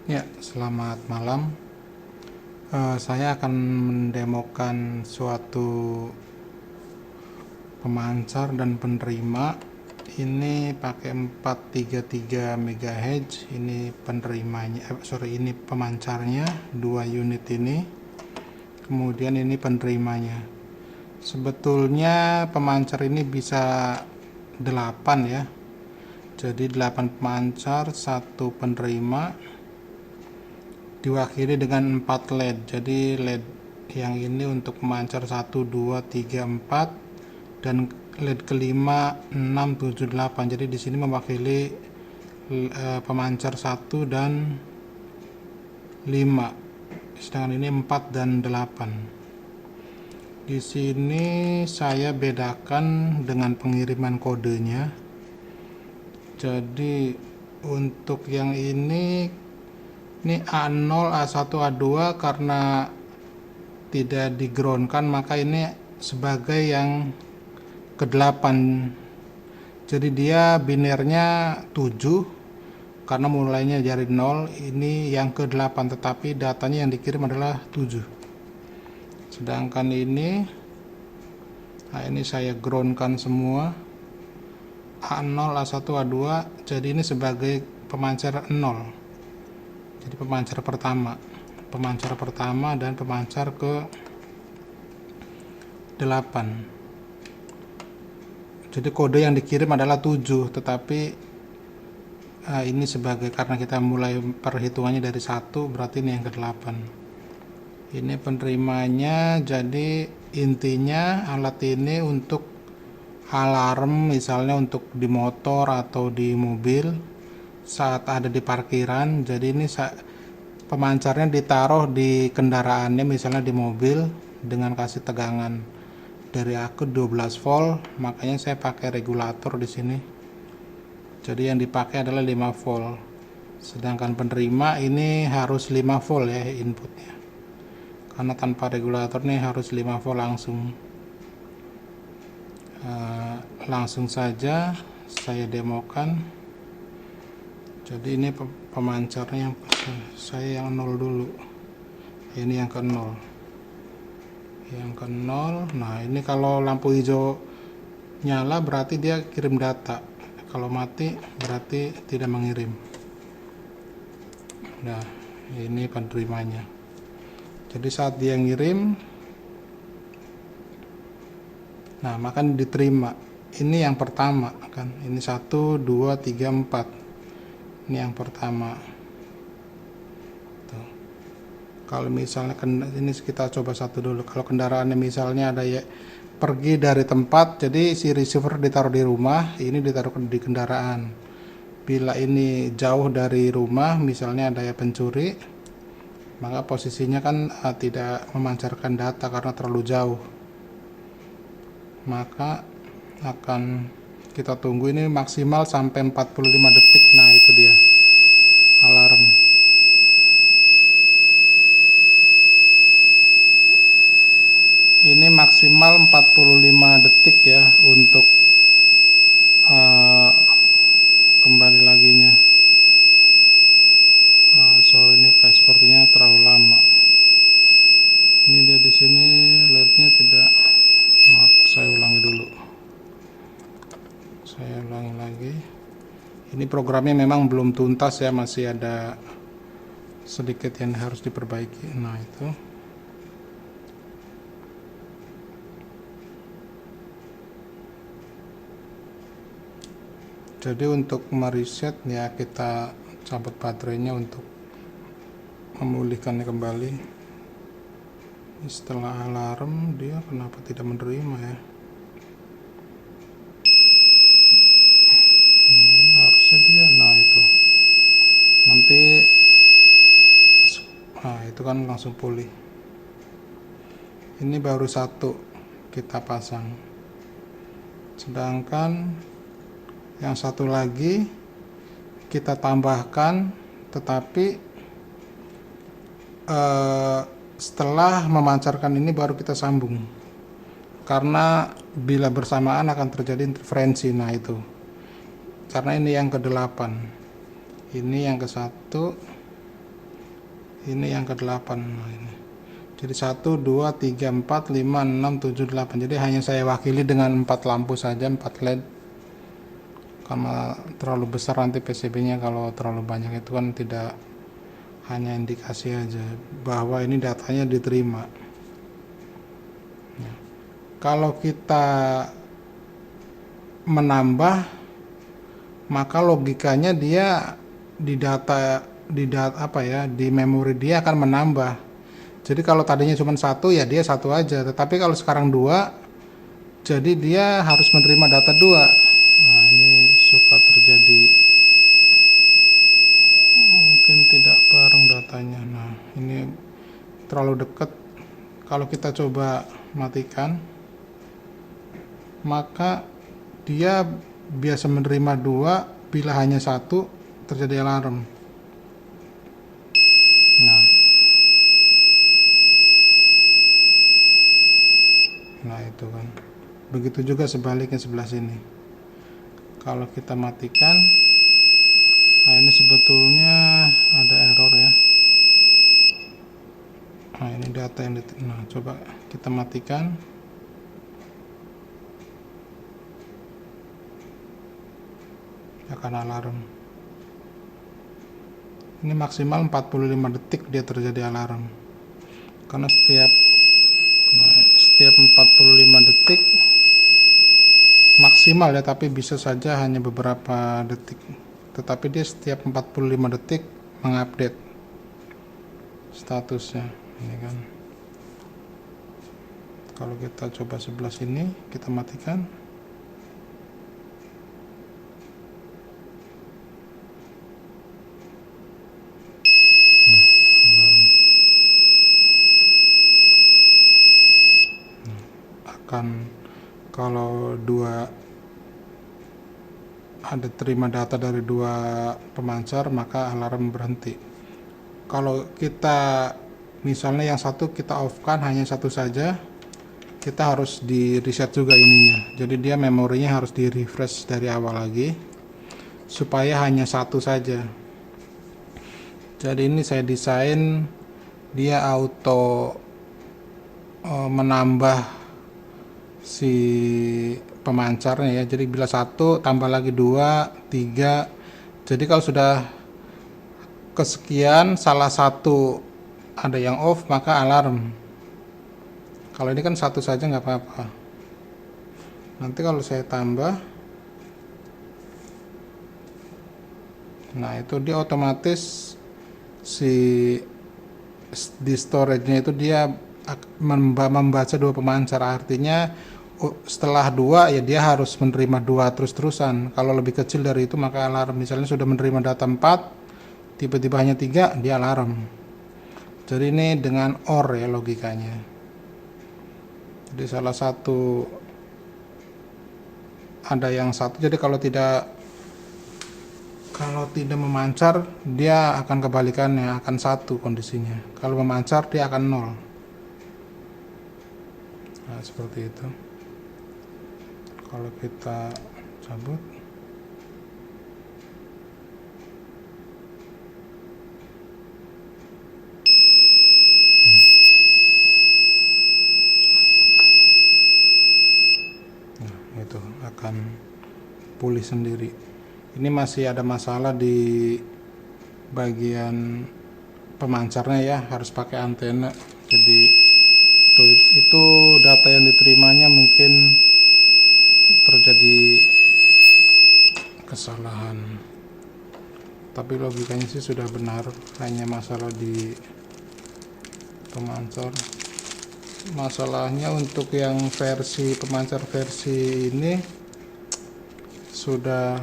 Ya, selamat malam. Saya akan mendemokan suatu pemancar dan penerima. Ini pakai 433 MHz. Ini penerimanya, ini pemancarnya 2 unit ini. Kemudian ini penerimanya. Sebetulnya pemancar ini bisa 8 ya. Jadi 8 pemancar, 1 penerima, diwakili dengan 4 LED. Jadi LED yang ini untuk pemancar 1, 2, 3, 4, dan LED kelima 6, 7, 8. Jadi di sini mewakili pemancar 1 dan 5. Sedangkan ini 4 dan 8. Di sini saya bedakan dengan pengiriman kodenya. Jadi untuk yang ini A0, A1, A2 karena tidak digroundkan, maka ini sebagai yang ke-8. Jadi dia binernya 7 karena mulainya dari 0. Ini yang ke-8, tetapi datanya yang dikirim adalah 7. Sedangkan ini saya groundkan semua A0, A1, A2. Jadi ini sebagai pemancar 0. Jadi pemancar pertama dan pemancar ke 8. Jadi kode yang dikirim adalah 7, tetapi ini sebagai, karena kita mulai perhitungannya dari 1, berarti ini yang ke-8. Ini penerimanya. Jadi intinya alat ini untuk alarm, misalnya untuk di motor atau di mobil saat ada di parkiran. Jadi ini pemancarnya ditaruh di kendaraannya, misalnya di mobil, dengan kasih tegangan dari aku 12 volt. Makanya saya pakai regulator di sini. Jadi yang dipakai adalah 5 volt. Sedangkan penerima ini harus 5 volt ya inputnya. Karena tanpa regulator nih harus 5 volt langsung. Langsung saja saya demokan. Jadi ini pemancarnya yang saya yang 0 dulu. Ini yang ke 0. Yang ke 0. Nah, ini kalau lampu hijau nyala berarti dia kirim data. Kalau mati berarti tidak mengirim. Nah, ini penerimanya. Jadi saat dia ngirim, nah maka diterima. Ini yang pertama kan. Ini 1, 2, 3, 4. Ini yang pertama. Tuh. Kalau misalnya ini kita coba satu dulu. Kalau kendaraannya misalnya ada ya pergi dari tempat, jadi si receiver ditaruh di rumah, ini ditaruh di kendaraan. Bila ini jauh dari rumah, misalnya ada ya pencuri, maka posisinya kan tidak memancarkan data karena terlalu jauh. Maka akan kita tunggu ini maksimal sampai 45 detik. Nah, itu dia alarm. Ini maksimal 45 detik ya untuk kembali laginya. Sorry, ini kayak sepertinya terlalu lama. Ini dia di sini LED-nya tidak. Maaf, saya ulangi dulu. Saya ulangi lagi. Ini programnya memang belum tuntas ya, masih ada sedikit yang harus diperbaiki. Nah, itu. Jadi untuk mereset ya, kita cabut baterainya untuk memulihkannya kembali. Setelah alarm, dia kenapa tidak menerima ya? Ini harusnya dia, nah itu nanti, nah itu kan langsung pulih. Ini baru 1 kita pasang, sedangkan yang 1 lagi kita tambahkan, tetapi setelah memancarkan ini baru kita sambung, karena bila bersamaan akan terjadi interferensi. Nah itu karena ini yang ke-8, ini yang ke-1, ini yang ke-8. Nah, ini. Jadi 1, 2, 3, 4, 5, 6, 7, 8. Jadi hanya saya wakili dengan 4 lampu saja, 4 LED. Karena terlalu besar nanti PCB-nya, kalau terlalu banyak itu kan tidak, hanya indikasi aja bahwa ini datanya diterima. Ya. Kalau kita menambah, maka logikanya dia di data di memori dia akan menambah. Jadi kalau tadinya cuma 1 ya dia 1 aja, tetapi kalau sekarang 2, jadi dia harus menerima data 2. Nah, ini suka terjadi, mungkin tidak bareng datanya. Nah, ini terlalu dekat. Kalau kita coba matikan, maka dia biasa menerima 2, bila hanya 1 terjadi alarm. Nah itu kan. Begitu juga sebaliknya sebelah sini. Kalau kita matikan, nah ini sebetulnya ada error ya. Nah ini data yang nah coba kita matikan. Akan alarm. Ini maksimal 45 detik dia terjadi alarm. Karena setiap 45 detik maksimal ya, tapi bisa saja hanya beberapa detik. Tetapi dia setiap 45 detik mengupdate statusnya. Ini kan. Kalau kita coba sebelah sini, kita matikan. Akan, kalau ada terima data dari 2 pemancar, maka alarm berhenti. Kalau kita misalnya yang 1 kita off kan, hanya 1 saja, kita harus di reset juga ininya. Jadi dia memorinya harus di refresh dari awal lagi supaya hanya 1 saja. Jadi ini saya desain dia auto menambah si pemancarnya ya. Jadi bila 1 tambah lagi 2, 3. Jadi kalau sudah kesekian salah satu ada yang off, maka alarm. Kalau ini kan 1 saja nggak apa-apa. Nanti kalau saya tambah, nah itu dia otomatis di storage-nya itu dia membaca 2 pemancar. Artinya setelah 2 ya dia harus menerima 2 terus-terusan. Kalau lebih kecil dari itu maka alarm. Misalnya sudah menerima data 4, tiba-tiba hanya 3, dia alarm. Jadi ini dengan OR ya logikanya. Jadi salah satu ada yang 1, jadi kalau tidak memancar dia akan kebalikannya, akan 1 kondisinya. Kalau memancar dia akan 0. Nah seperti itu. Kalau kita cabut, nah itu akan pulih sendiri. Ini masih ada masalah di bagian pemancarnya ya, harus pakai antena. Jadi itu data yang diterimanya mungkin terjadi kesalahan, tapi logikanya sih sudah benar, hanya masalah di pemancar. Masalahnya untuk yang versi pemancar versi ini sudah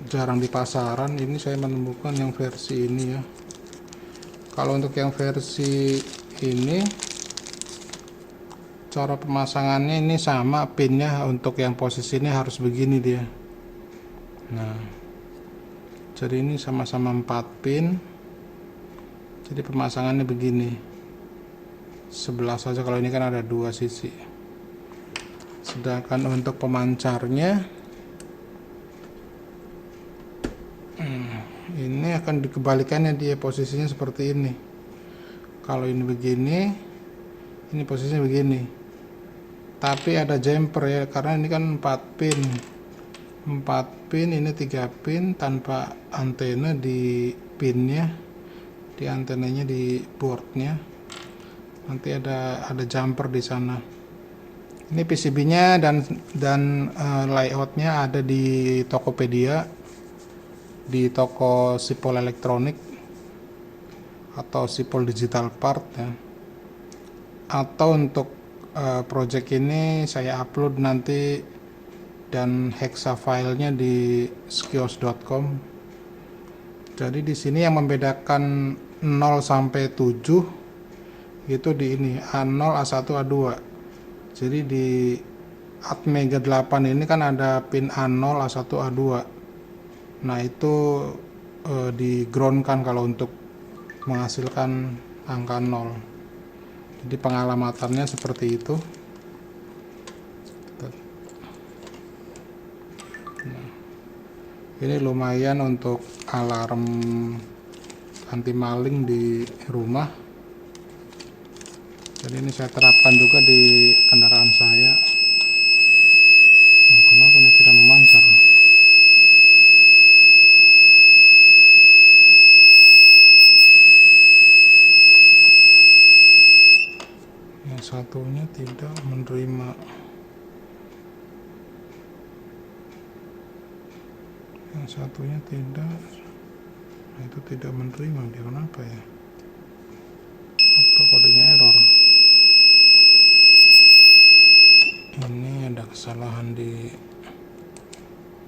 jarang di pasaran. Ini saya menemukan yang versi ini ya. Kalau untuk yang versi ini cara pemasangannya ini sama, pinnya untuk yang posisi ini harus begini dia. Nah jadi ini sama-sama 4 pin, jadi pemasangannya begini, sebelah saja. Kalau ini kan ada 2 sisi. Sedangkan untuk pemancarnya ini akan dikembalikannya, dia posisinya seperti ini. Kalau ini begini, ini posisinya begini, tapi ada jumper ya, karena ini kan 4 pin, ini 3 pin tanpa antena di pinnya, di antenanya di boardnya. Nanti ada jumper di sana. Ini PCB-nya dan layoutnya ada di Tokopedia, di toko Sipol Elektronik atau Sipol Digital Part ya. Atau untuk project ini saya upload nanti dan hexa filenya di skios.com. Jadi di sini yang membedakan 0 sampai 7 itu di ini A0, A1, A2. Jadi di Atmega 8 ini kan ada pin A0, A1, A2. Nah itu di ground kan kalau untuk menghasilkan angka 0. Jadi pengalamatannya seperti itu. Nah, ini lumayan untuk alarm anti maling di rumah. Jadi ini saya terapkan juga di kendaraan saya. Nah, kenapa ini tidak memancar? Yang satunya tidak menerima. Yang satunya tidak. Nah, itu tidak menerima. Dia kenapa ya? Apa kodenya error? Ini ada kesalahan di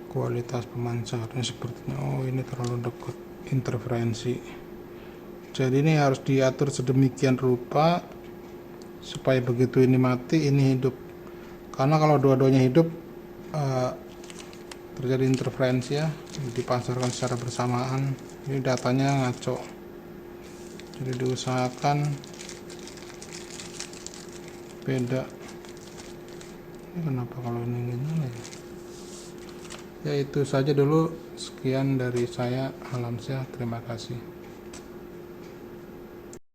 kualitas pemancarnya sepertinya. Oh, ini terlalu dekat, interferensi. Jadi ini harus diatur sedemikian rupa supaya begitu ini mati, ini hidup. Karena kalau dua-duanya hidup terjadi interferensi ya, dipasarkan secara bersamaan. Ini datanya ngaco. Jadi diusahakan beda. Ini kenapa kalau ini gimana ya? Ya itu saja dulu, sekian dari saya, Alamsyah, terima kasih.